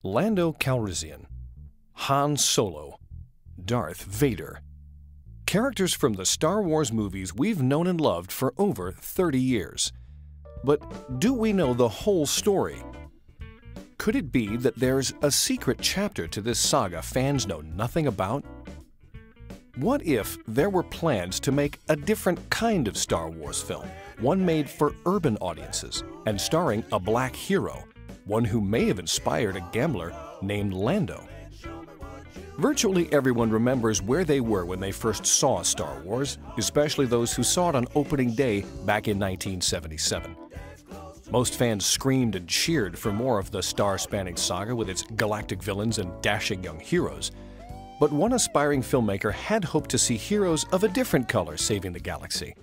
Lando Calrissian, Han Solo, Darth Vader. Characters from the Star Wars movies we've known and loved for over 30 years. But do we know the whole story? Could it be that there's a secret chapter to this saga fans know nothing about? What if there were plans to make a different kind of Star Wars film, one made for urban audiences and starring a black hero, one who may have inspired a gambler named Lando? Virtually everyone remembers where they were when they first saw Star Wars, especially those who saw it on opening day back in 1977. Most fans screamed and cheered for more of the star-spanning saga with its galactic villains and dashing young heroes. But one aspiring filmmaker had hoped to see heroes of a different color saving the galaxy,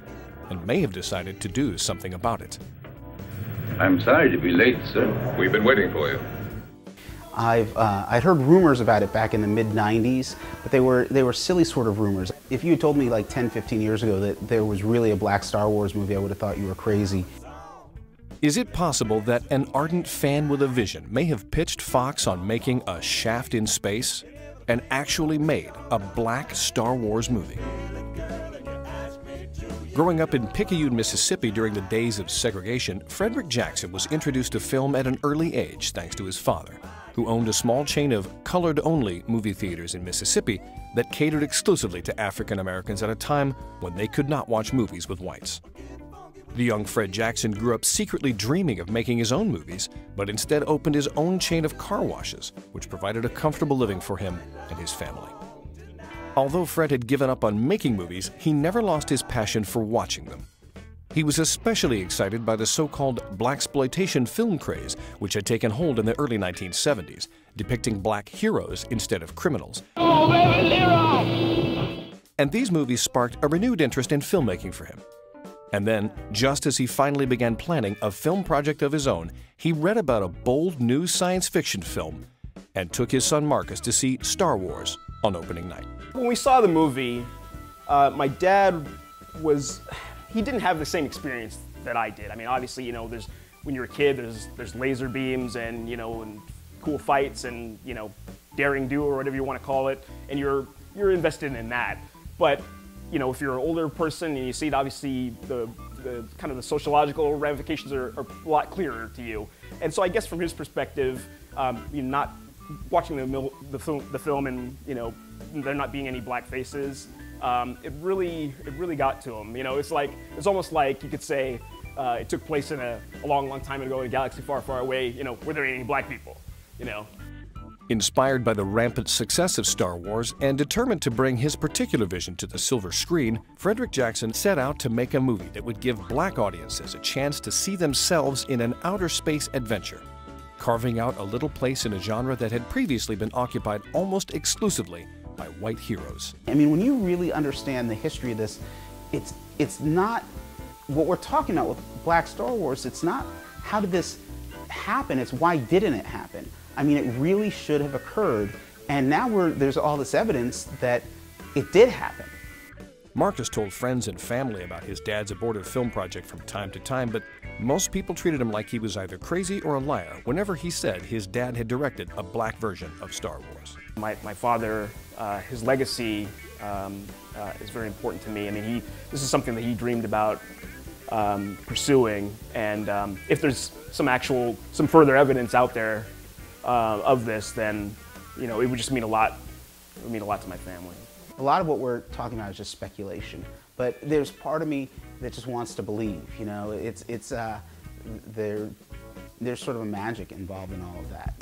and may have decided to do something about it. I'm sorry to be late, sir. We've been waiting for you. I'd heard rumors about it back in the mid-90s, but they were silly sort of rumors. If you had told me like 10, 15 years ago that there was really a Black Star Wars movie, I would have thought you were crazy. Is it possible that an ardent fan with a vision may have pitched Fox on making a Shaft in space and actually made a Black Star Wars movie? Growing up in Picayune, Mississippi during the days of segregation, Frederick Jackson was introduced to film at an early age thanks to his father, who owned a small chain of colored-only movie theaters in Mississippi that catered exclusively to African Americans at a time when they could not watch movies with whites. The young Fred Jackson grew up secretly dreaming of making his own movies, but instead opened his own chain of car washes, which provided a comfortable living for him and his family. Although Fred had given up on making movies, he never lost his passion for watching them. He was especially excited by the so-called blaxploitation film craze, which had taken hold in the early 1970s, depicting black heroes instead of criminals. Oh, baby, hero! And these movies sparked a renewed interest in filmmaking for him. And then, just as he finally began planning a film project of his own, he read about a bold new science fiction film and took his son Marcus to see Star Wars on opening night. When we saw the movie, my dad he didn't have the same experience that I did. I mean, obviously, you know, when you're a kid, there's laser beams and, you know, and cool fights and, you know, daring do or whatever you want to call it, and you're invested in that. But, you know, if you're an older person and you see it, obviously the kind of the sociological ramifications are a lot clearer to you. And so I guess from his perspective, you know, not watching the film and, you know, there not being any black faces, it really got to him. You know, it's almost like you could say it took place in a long time ago in a galaxy far, far away. You know, were there any black people? You know. Inspired by the rampant success of Star Wars and determined to bring his particular vision to the silver screen, Frederick Jackson set out to make a movie that would give black audiences a chance to see themselves in an outer space adventure, carving out a little place in a genre that had previously been occupied almost exclusively by white heroes. I mean, when you really understand the history of this, it's not what we're talking about with Black Star Wars. It's not how did this happen, it's why didn't it happen. I mean, it really should have occurred, and now there's all this evidence that it did happen. Marcus told friends and family about his dad's abortive film project from time to time, but most people treated him like he was either crazy or a liar whenever he said his dad had directed a black version of Star Wars. My father, his legacy is very important to me. I mean, this is something that he dreamed about pursuing, and if there's some further evidence out there of this, then, you know, it would just mean a lot. It would mean a lot to my family. A lot of what we're talking about is just speculation, but there's part of me that just wants to believe. You know, there's sort of a magic involved in all of that.